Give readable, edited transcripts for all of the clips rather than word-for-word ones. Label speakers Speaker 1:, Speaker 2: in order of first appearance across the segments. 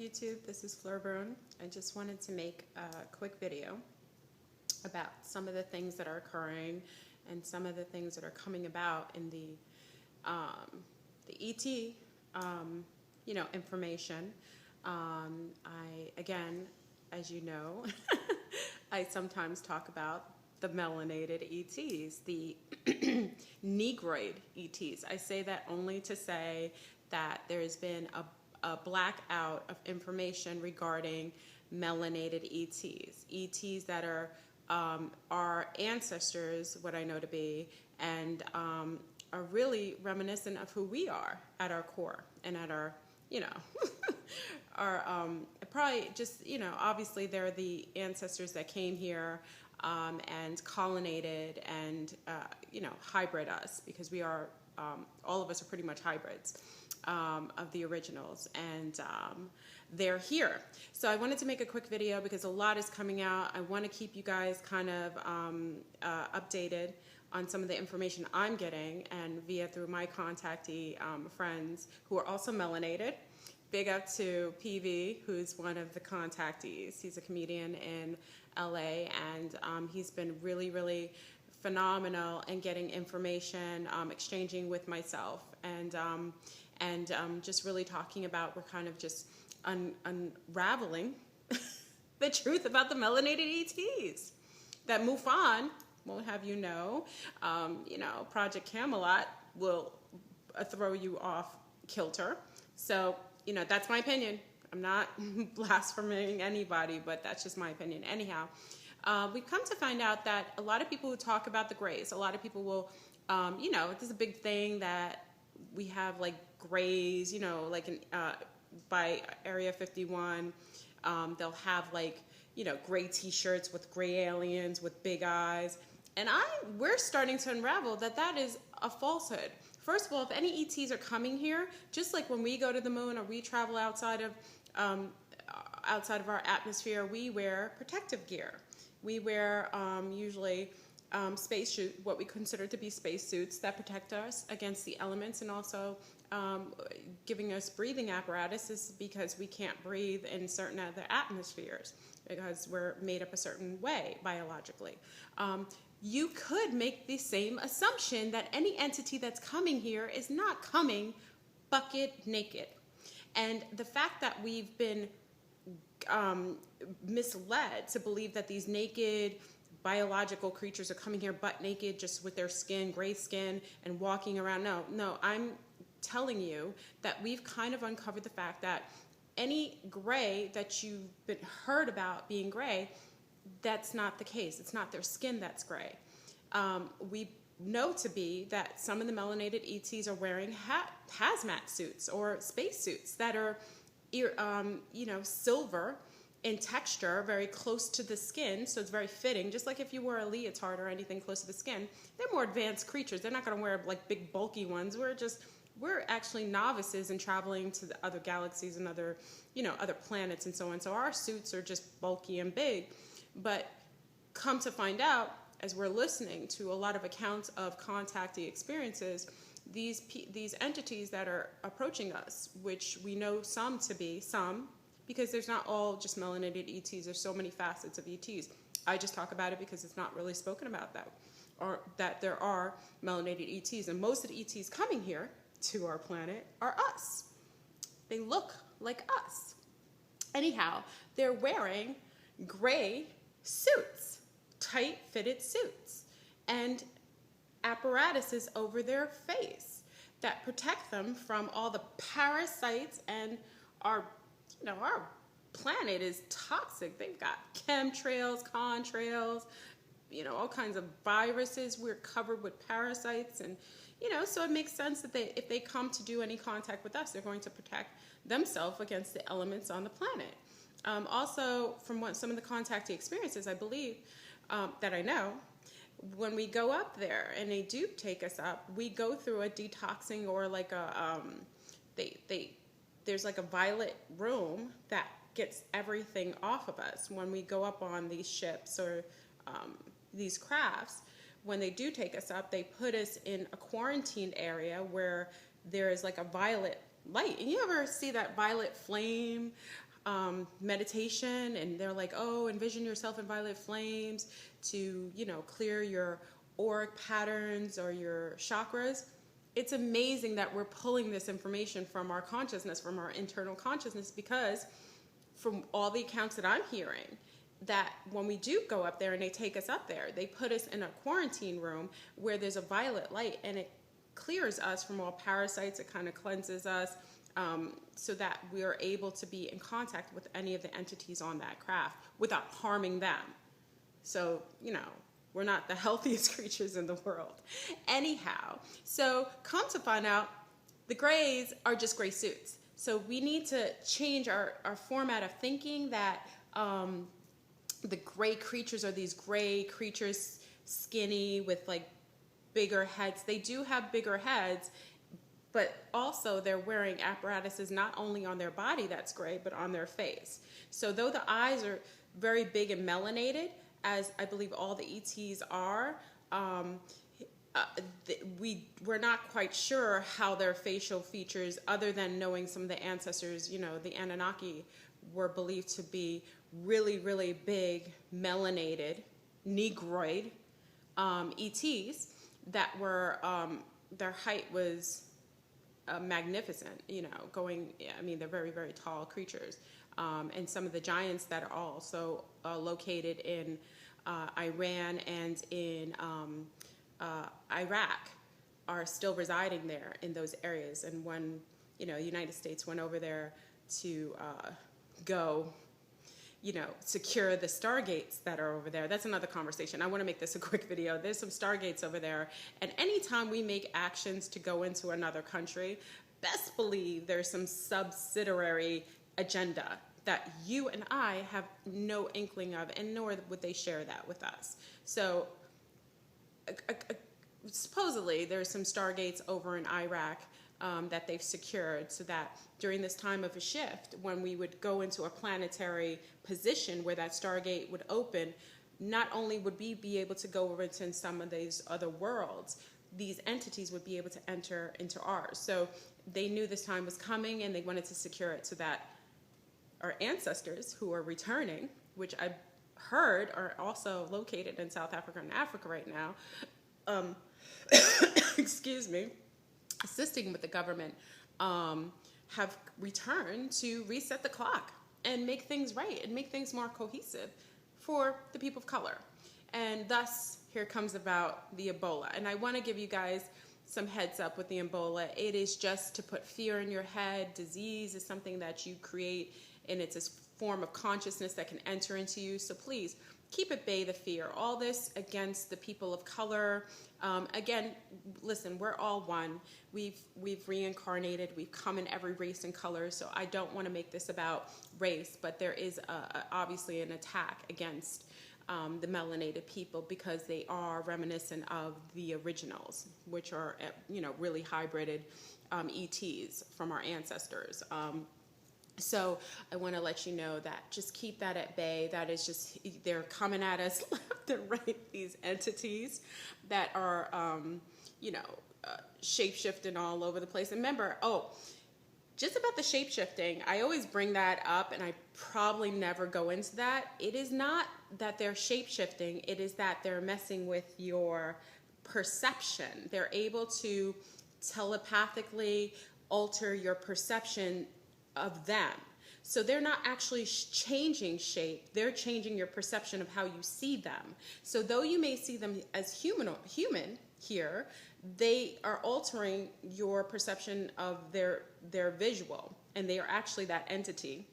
Speaker 1: YouTube? This is Fleur Brune. I just wanted to make a quick video about some of the things that are occurring and some of the things that are coming about in the ET, information. Again, as you know, I sometimes talk about the melanated ETs, the Negroid ETs. I say that only to say that there's been a blackout of information regarding melanated ETs, ETs that are our ancestors, what I know to be, and are really reminiscent of who we are at our core and at our, our probably just, obviously they're the ancestors that came here and colonized and, hybrid us, because we are, all of us are pretty much hybrids of the originals, and they're here. So I wanted to make a quick video because a lot is coming out. I want to keep you guys kind of updated on some of the information I'm getting, and through my contactee friends who are also melanated. Big up to PV, who's one of the contactees. He's a comedian in LA, and he's been really, really phenomenal in getting information, exchanging with myself, and just really talking about, we're kind of just unraveling the truth about the melanated ETs. That Mufon won't have you know, Project Camelot will throw you off kilter. So, that's my opinion. I'm not blaspheming anybody, but that's just my opinion. Anyhow, we've come to find out that a lot of people who talk about the grays, a lot of people will, this is a big thing that we have like grays, like by Area 51, they'll have like, gray t-shirts with gray aliens with big eyes. And we're starting to unravel that is a falsehood. First of all, if any ETs are coming here, just like when we go to the moon or we travel outside of our atmosphere, we wear protective gear. We wear usually what we consider to be space suits that protect us against the elements, and also giving us breathing apparatuses, because we can't breathe in certain other atmospheres because we're made up a certain way biologically. You could make the same assumption that any entity that's coming here is not coming bucket naked. And the fact that we've been misled to believe that these naked biological creatures are coming here butt naked, just with their skin, gray skin, and walking around. No, I'm telling you that we've kind of uncovered the fact that any gray that you've been heard about being gray, that's not the case. It's not their skin that's gray. We know to be that some of the melanated ETs are wearing hazmat suits or space suits that are, silver in texture, very close to the skin, so it's very fitting. Just like if you wear a leotard or anything close to the skin, they're more advanced creatures. They're not going to wear like big bulky ones. We're actually novices in traveling to the other galaxies and other planets and so on. So our suits are just bulky and big. But come to find out, as we're listening to a lot of accounts of contactee experiences, these entities that are approaching us, which we know some to be, because there's not all just melanated ETs. There's so many facets of ETs. I just talk about it because it's not really spoken about that there are melanated ETs. And most of the ETs coming here to our planet are us. They look like us. Anyhow, they're wearing gray suits, tight-fitted suits, and apparatuses over their face that protect them from all the parasites. And our planet is toxic. They've got chemtrails, contrails, all kinds of viruses. We're covered with parasites, and so it makes sense that if they come to do any contact with us, they're going to protect themselves against the elements on the planet. Also, from some of the contactee experiences, I believe, that I know, when we go up there and they do take us up, we go through a detoxing, or like there's like a violet room that gets everything off of us when we go up on these ships or these crafts. When they do take us up, they put us in a quarantined area where there is like a violet light. And you ever see that violet flame meditation, and they're like, oh, envision yourself in violet flames to, you know, clear your auric patterns or your chakras. It's amazing that we're pulling this information from our consciousness, from our internal consciousness, because from all the accounts that I'm hearing, that when we do go up there and they take us up there, they put us in a quarantine room where there's a violet light, and it clears us from all parasites. It kind of cleanses us, so that we are able to be in contact with any of the entities on that craft without harming them. So, you know, we're not the healthiest creatures in the world. Anyhow, so come to find out, the grays are just gray suits. So we need to change our format of thinking that the gray creatures are these gray creatures, skinny with like bigger heads. They do have bigger heads, but also they're wearing apparatuses not only on their body that's gray, but on their face. So though the eyes are very big and melanated, as I believe all the ETs are, we're not quite sure how their facial features, other than knowing some of the ancestors, you know, the Annunaki were believed to be really, really big, melanated, negroid ETs that were, their height was magnificent, you know, I mean, they're very, very tall creatures. And some of the giants that are also located in Iran and in Iraq are still residing there in those areas. And when, you know, the United States went over there to go, you know, secure the stargates that are over there. That's another conversation. I want to make this a quick video. There's some stargates over there. And anytime we make actions to go into another country, best believe there's some subsidiary agenda that you and I have no inkling of, and nor would they share that with us. So supposedly there's some stargates over in Iraq that they've secured, so that during this time of a shift, when we would go into a planetary position where that stargate would open, not only would we be able to go over into some of these other worlds, these entities would be able to enter into ours. So they knew this time was coming, and they wanted to secure it so that our ancestors who are returning, which I heard are also located in South Africa and Africa right now, excuse me, assisting with the government, have returned to reset the clock and make things right and make things more cohesive for the people of color. And thus, here comes about the Ebola. And I want to give you guys some heads up with the Ebola. It is just to put fear in your head. Disease is something that you create, and it's a form of consciousness that can enter into you. So please, keep at bay the fear. All this against the people of color. Again, listen, we're all one. We've reincarnated. We've come in every race and color. So I don't want to make this about race, but there is obviously an attack against the melanated people, because they are reminiscent of the originals, which are, you know, really hybrided ETs from our ancestors. So I want to let you know that just keep that at bay. That is just, they're coming at us left and right, these entities that are, you know, shape-shifting all over the place. And remember, just about the shape-shifting, I always bring that up, and I probably never go into that. It is not that they're shape-shifting. It is that they're messing with your perception. They're able to telepathically alter your perception of them. So they're not actually changing shape. They're changing your perception of how you see them. So though you may see them as human here, they are altering your perception of their visual, and they are actually that entity,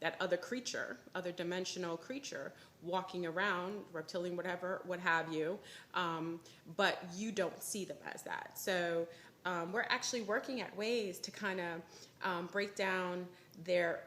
Speaker 1: that other creature, other dimensional creature walking around, reptilian, whatever, what have you, but you don't see them as that. So we're actually working at ways to kind of break down their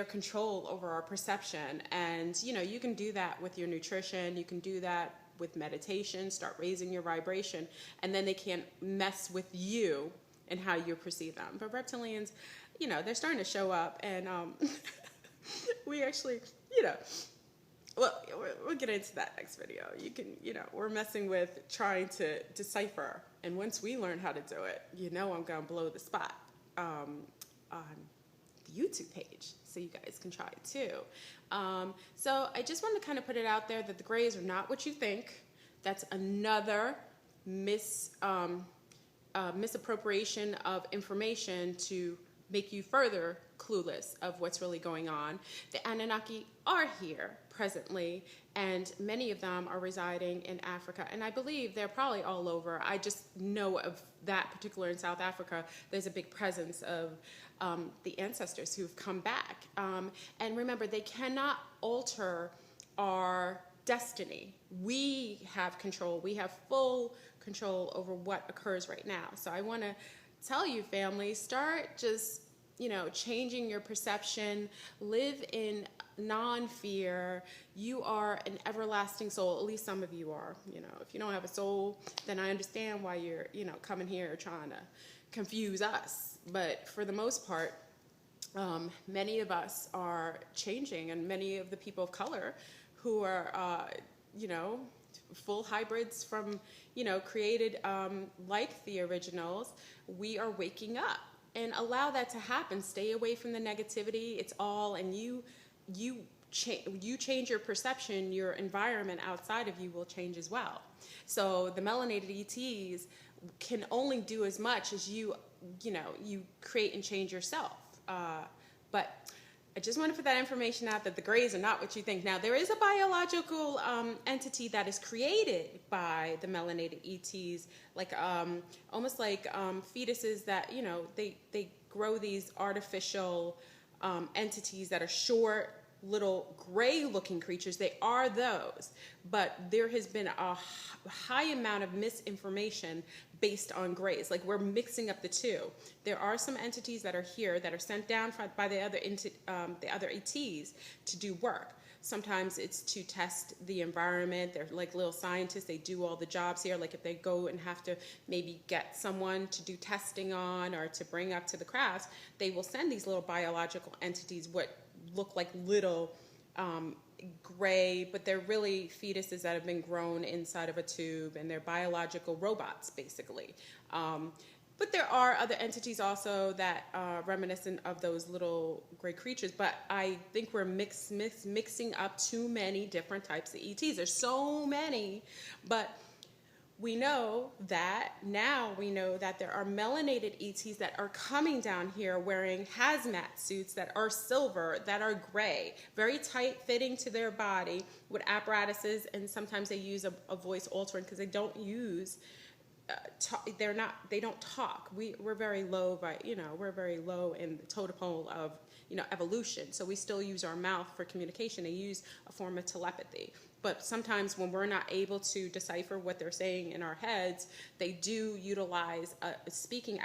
Speaker 1: control over our perception. And, you know, you can do that with your nutrition. You can do that with meditation, start raising your vibration, and then they can't mess with you and how you perceive them. But reptilians, you know, they're starting to show up, and we actually, you know, well, we'll get into that next video. You can, you know, we're messing with trying to decipher, and once we learn how to do it, you know, I'm going to blow the spot on the YouTube page, so you guys can try it too. So I just want to kind of put it out there that the grays are not what you think. That's another misappropriation of information to make you further clueless of what's really going on. The Annunaki are here presently, and many of them are residing in Africa, and I believe they're probably all over. I just know of that particular in South Africa, there's a big presence of the ancestors who've come back. And remember, they cannot alter our destiny. We have control. We have full control over what occurs right now. So I want to tell you, family, start just, changing your perception. Live in non-fear. You are an everlasting soul. At least some of you are. If you don't have a soul, then I understand why you're, coming here trying to confuse us. But for the most part, many of us are changing, and many of the people of color who are, full hybrids from, created like the originals, we are waking up. And allow that to happen. Stay away from the negativity. It's all, and you change your perception, your environment outside of you will change as well. So the melanated ETs can only do as much as you create and change yourself. But I just want to put that information out that the grays are not what you think. Now, there is a biological entity that is created by the melanated ETs, like almost like fetuses that, they grow these artificial entities that are short, little gray-looking creatures. They are those, but there has been a high amount of misinformation based on grays. Like, we're mixing up the two. There are some entities that are here that are sent down by the other ETs to do work. Sometimes it's to test the environment. They're like little scientists. They do all the jobs here. Like if they go and have to maybe get someone to do testing on or to bring up to the crafts, they will send these little biological entities, what look like little gray, but they're really fetuses that have been grown inside of a tube, and they're biological robots, basically. But there are other entities also that are reminiscent of those little gray creatures, but I think we're mixing up too many different types of ETs. There's so many, but we know that there are melanated ETs that are coming down here wearing hazmat suits that are silver, that are gray, very tight fitting to their body with apparatuses, and sometimes they use a voice altering because they don't use they don't talk. We're very low we're very low in the totem pole of evolution. So we still use our mouth for communication. They use a form of telepathy. But sometimes when we're not able to decipher what they're saying in our heads, they do utilize a speaking